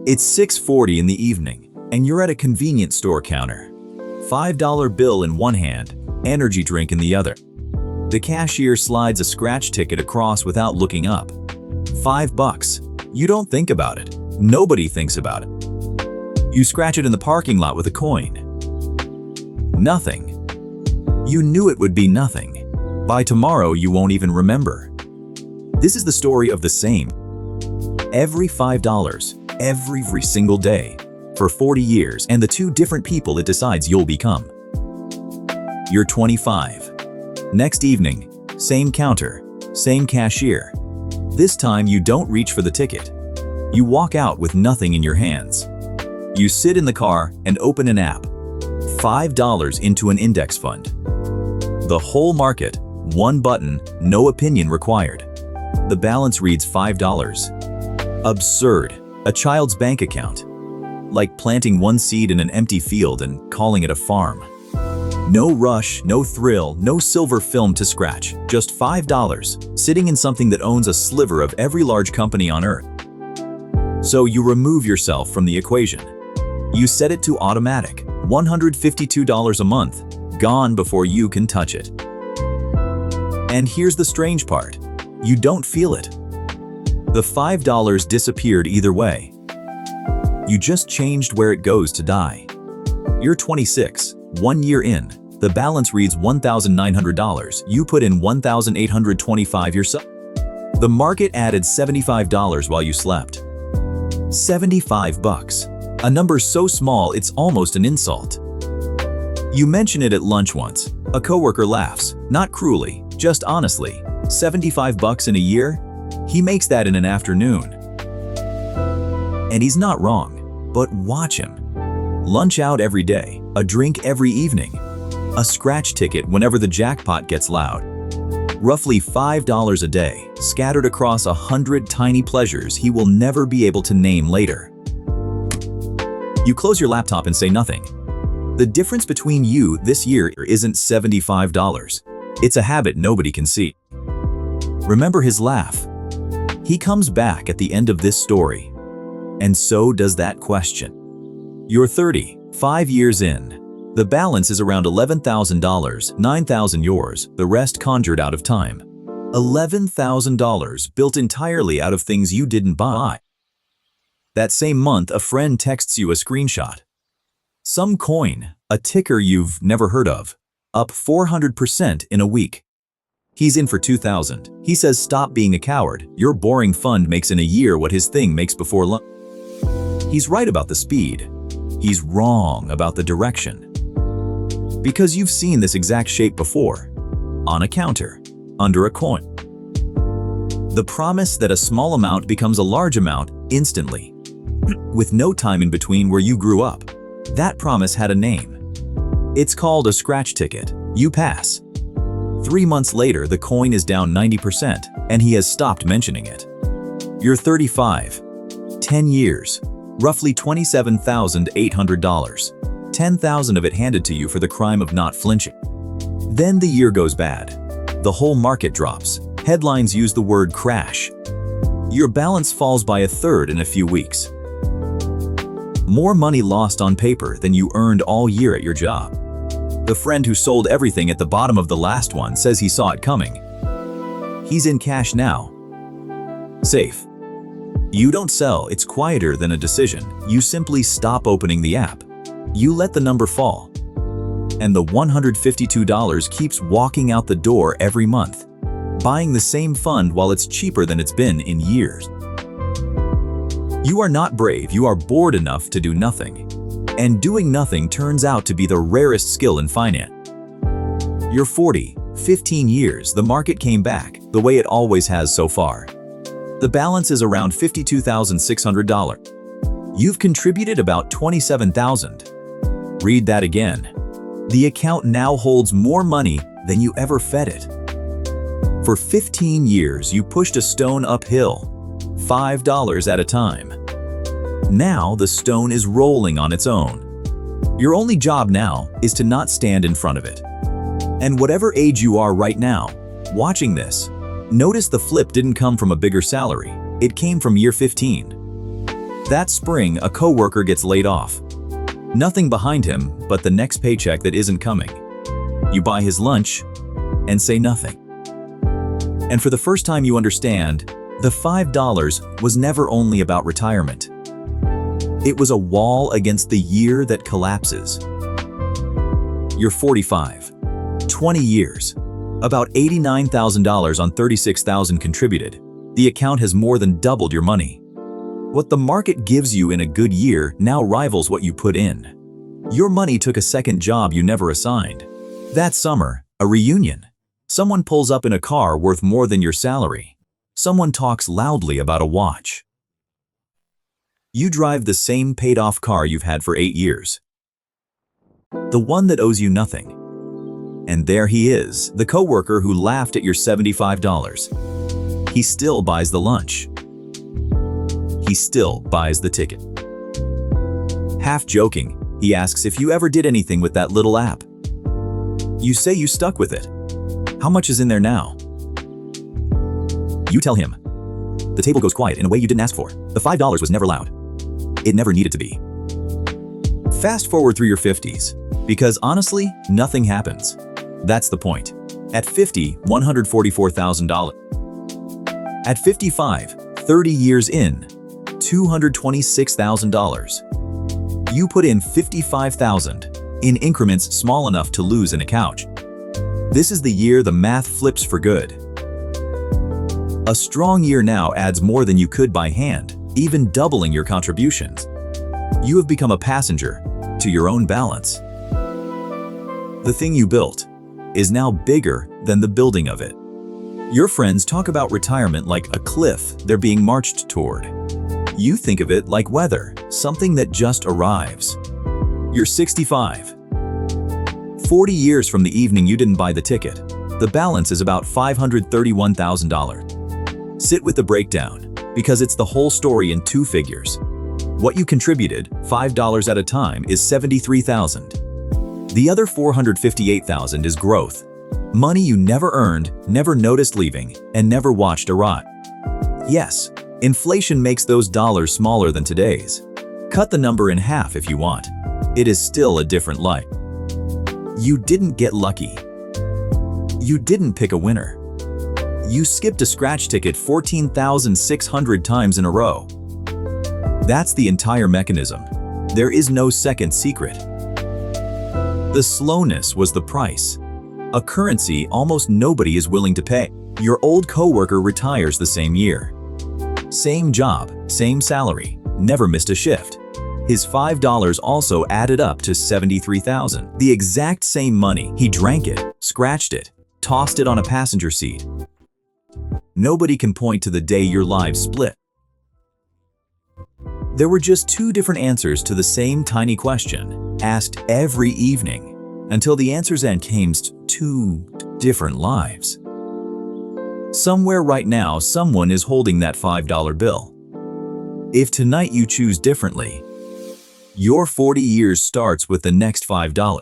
It's 6:40 in the evening, and you're at a convenience store counter. $5 bill in one hand, energy drink in the other. The cashier slides a scratch ticket across without looking up. $5. You don't think about it. Nobody thinks about it. You scratch it in the parking lot with a coin. Nothing. You knew it would be nothing. By tomorrow, you won't even remember. This is the story of the same. Every $5, every single day, for 40 years, and the two different people it decides you'll become. You're 25. Next evening, same counter, same cashier. This time you don't reach for the ticket. You walk out with nothing in your hands. You sit in the car and open an app. $5 into an index fund. The whole market, one button, no opinion required. The balance reads $5. Absurd. A child's bank account. Like planting one seed in an empty field and calling it a farm. No rush, no thrill, no silver film to scratch. Just $5, sitting in something that owns a sliver of every large company on earth. So you remove yourself from the equation. You set it to automatic. $152 a month, gone before you can touch it. And here's the strange part. You don't feel it. The $5 disappeared either way. You just changed where it goes to die. You're 26, 1 year in. The balance reads $1,900. You put in $1,825 yourself. The market added $75 while you slept. $75. A number so small it's almost an insult. You mention it at lunch once. A coworker laughs, not cruelly, just honestly. $75 in a year? He makes that in an afternoon. And he's not wrong, but watch him. Lunch out every day, a drink every evening, a scratch ticket whenever the jackpot gets loud. Roughly $5 a day, scattered across 100 tiny pleasures he will never be able to name later. You close your laptop and say nothing. The difference between you this year isn't $75. It's a habit nobody can see. Remember his laugh. He comes back at the end of this story. And so does that question. You're 30, 5 years in. The balance is around $11,000, $9,000 yours, the rest conjured out of time. $11,000 built entirely out of things you didn't buy. That same month, a friend texts you a screenshot. Some coin, a ticker you've never heard of, up 400% in a week. He's in for $2,000. He says stop being a coward. Your boring fund makes in a year what his thing makes before lunch. He's right about the speed. He's wrong about the direction. Because you've seen this exact shape before. On a counter, under a coin. The promise that a small amount becomes a large amount instantly. With no time in between where you grew up. That promise had a name. It's called a scratch ticket. You pass. 3 months later, the coin is down 90%, and he has stopped mentioning it. You're 35. 10 years. Roughly $27,800. $10,000 of it handed to you for the crime of not flinching. Then the year goes bad. The whole market drops. Headlines use the word crash. Your balance falls by a third in a few weeks. More money lost on paper than you earned all year at your job. The friend who sold everything at the bottom of the last one says he saw it coming. He's in cash now. Safe. You don't sell, it's quieter than a decision. You simply stop opening the app. You let the number fall. And the $152 keeps walking out the door every month, buying the same fund while it's cheaper than it's been in years. You are not brave, you are bored enough to do nothing. And doing nothing turns out to be the rarest skill in finance. You're 40, 15 years, the market came back, the way it always has so far. The balance is around $52,600. You've contributed about $27,000. Read that again. The account now holds more money than you ever fed it. For 15 years, you pushed a stone uphill, $5 at a time. Now the stone is rolling on its own. Your only job now is to not stand in front of it. And whatever age you are right now, watching this, notice the flip didn't come from a bigger salary. It came from year 15. That spring, a coworker gets laid off. Nothing behind him but the next paycheck that isn't coming. You buy his lunch and say nothing. And for the first time you understand, the $5 was never only about retirement. It was a wall against the year that collapses. You're 45, 20 years, about $89,000 on $36,000 contributed. The account has more than doubled your money. What the market gives you in a good year now rivals what you put in. Your money took a second job you never assigned. That summer, a reunion. Someone pulls up in a car worth more than your salary. Someone talks loudly about a watch. You drive the same paid-off car you've had for 8 years. The one that owes you nothing. And there he is, the coworker who laughed at your $75. He still buys the lunch. He still buys the ticket. Half joking, he asks if you ever did anything with that little app. You say you stuck with it. How much is in there now? You tell him. The table goes quiet in a way you didn't ask for. The $5 was never loud. It never needed to be. Fast forward through your 50s, because honestly, nothing happens. That's the point. At 50, $144,000. At 55, 30 years in, $226,000. You put in $55,000 in increments small enough to lose in a couch. This is the year the math flips for good. A strong year now adds more than you could by hand, even doubling your contributions. You have become a passenger to your own balance. The thing you built is now bigger than the building of it. Your friends talk about retirement like a cliff they're being marched toward. You think of it like weather, something that just arrives. You're 65. 40 years from the evening you didn't buy the ticket. The balance is about $531,000. Sit with the breakdown, because it's the whole story in 2 figures. What you contributed, $5 at a time, is $73,000. The other $458,000 is growth. Money you never earned, never noticed leaving, and never watched arrive. Yes, inflation makes those dollars smaller than today's. Cut the number in half if you want. It is still a different life. You didn't get lucky. You didn't pick a winner. You skipped a scratch ticket 14,600 times in a row. That's the entire mechanism. There is no second secret. The slowness was the price. A currency almost nobody is willing to pay. Your old coworker retires the same year. Same job, same salary, never missed a shift. His $5 also added up to $73,000. The exact same money. He drank it, scratched it, tossed it on a passenger seat. Nobody can point to the day your lives split. There were just 2 different answers to the same tiny question, asked every evening, until the answers came 2 different lives. Somewhere right now, someone is holding that $5 bill. If tonight you choose differently, your 40 years starts with the next $5.